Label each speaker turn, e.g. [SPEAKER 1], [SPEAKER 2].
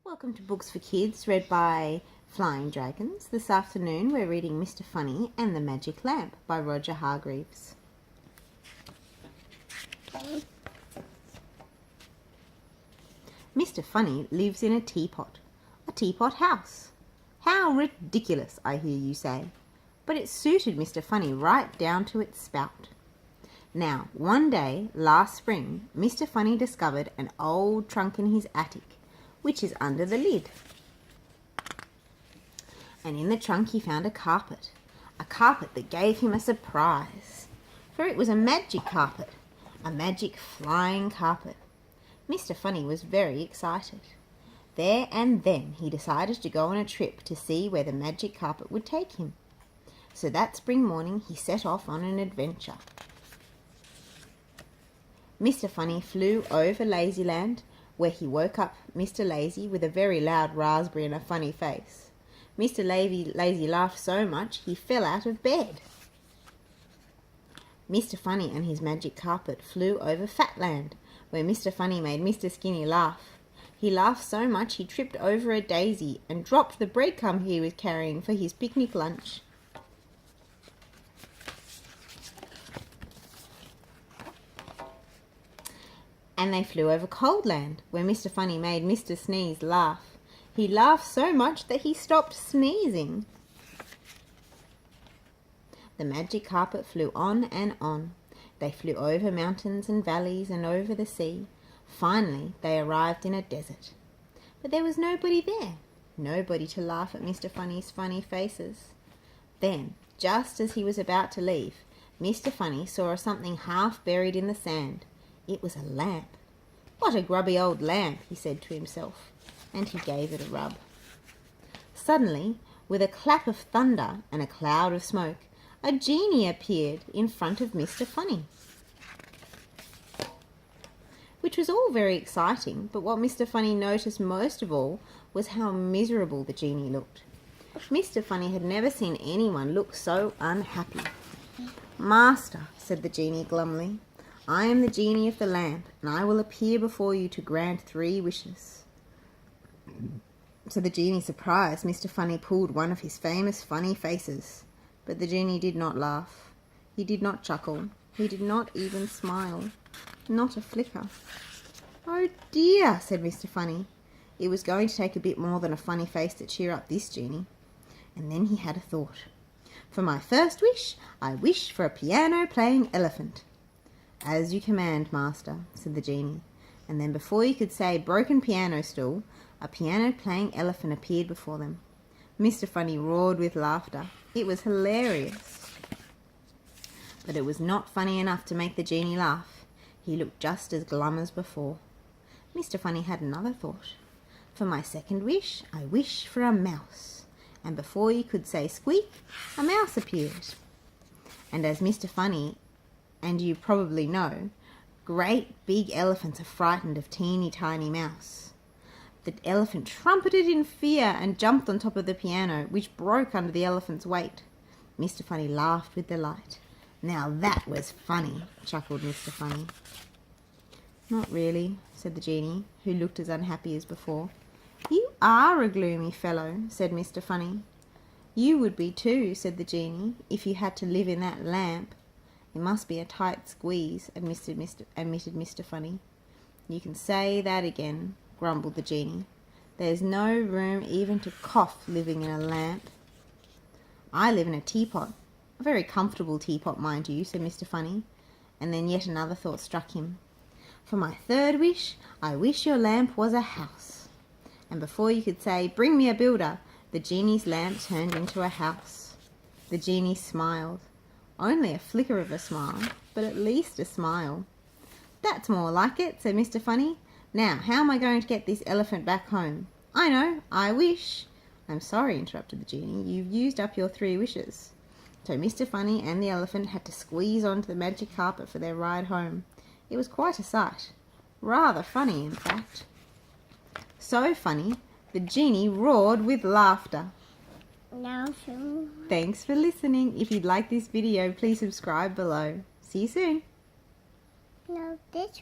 [SPEAKER 1] Welcome to Books for Kids, read by Flying Dragons. This afternoon we're reading Mr. Funny and the Magic Lamp by Roger Hargreaves. Mr. Funny lives in a teapot house. How ridiculous, I hear you say. But it suited Mr. Funny right down to its spout. Now, one day last spring, Mr. Funny discovered an old trunk in his attic, which is under the lid. And in the trunk he found a carpet that gave him a surprise. For it was a magic carpet, a magic flying carpet. Mr. Funny was very excited. There and then he decided to go on a trip to see where the magic carpet would take him. So that spring morning he set off on an adventure. Mr. Funny flew over Lazyland, where he woke up Mr. Lazy with a very loud raspberry and a funny face. Mr. Lazy laughed so much he fell out of bed. Mr. Funny and his magic carpet flew over Fatland, where Mr. Funny made Mr. Skinny laugh. He laughed so much he tripped over a daisy and dropped the breadcrumb he was carrying for his picnic lunch. And they flew over Coldland, where Mr. Funny made Mr. Sneeze laugh. He laughed so much that he stopped sneezing. The magic carpet flew on and on. They flew over mountains and valleys and over the sea. Finally, they arrived in a desert. But there was nobody there, nobody to laugh at Mr. Funny's funny faces. Then, just as he was about to leave, Mr. Funny saw something half buried in the sand. It was a lamp. What a grubby old lamp, he said to himself, and he gave it a rub. Suddenly, with a clap of thunder and a cloud of smoke, a genie appeared in front of Mr. Funny. Which was all very exciting, but what Mr. Funny noticed most of all was how miserable the genie looked. Mr. Funny had never seen anyone look so unhappy. "Master," said the genie glumly, "I am the genie of the lamp, and I will appear before you to grant 3 wishes." So the genie, surprised Mr. Funny, pulled one of his famous funny faces. But the genie did not laugh. He did not chuckle. He did not even smile. Not a flicker. "Oh dear," said Mr. Funny. It was going to take a bit more than a funny face to cheer up this genie. And then he had a thought. "For my first wish, I wish for a piano-playing elephant." "As you command, master," said the genie, and then before you could say broken piano stool, a piano-playing elephant appeared before them. Mr. Funny roared with laughter. It was hilarious. But it was not funny enough to make the genie laugh. He looked just as glum as before. Mr. Funny had another thought. "For my second wish, I wish for a mouse." And before you could say squeak, a mouse appeared. And as Mr. Funny and you probably know, great big elephants are frightened of teeny tiny mouse. The elephant trumpeted in fear and jumped on top of the piano, which broke under the elephant's weight. Mr. Funny laughed with delight. "Now that was funny," chuckled Mr. Funny. "Not really," said the genie, who looked as unhappy as before. "You are a gloomy fellow," said Mr. Funny. "You would be too," said the genie, "if you had to live in that lamp." "It must be a tight squeeze," admitted Mr. Funny. "You can say that again," grumbled the genie. "There's no room even to cough living in a lamp." "I live in a teapot, a very comfortable teapot, mind you," said Mr. Funny, and then yet another thought struck him. "For my third wish, I wish your lamp was a house." And before you could say, "Bring me a builder," the genie's lamp turned into a house. The genie smiled. Only a flicker of a smile, but at least a smile. "That's more like it," said Mr. Funny. "Now, how am I going to get this elephant back home?" "I know, I wish—" "I'm sorry," interrupted the genie, "you've used up your 3 wishes." So Mr. Funny and the elephant had to squeeze onto the magic carpet for their ride home. It was quite a sight. Rather funny, in fact. So funny, the genie roared with laughter. Thanks for listening. If you'd like this video, please subscribe below. See you soon.
[SPEAKER 2] No, this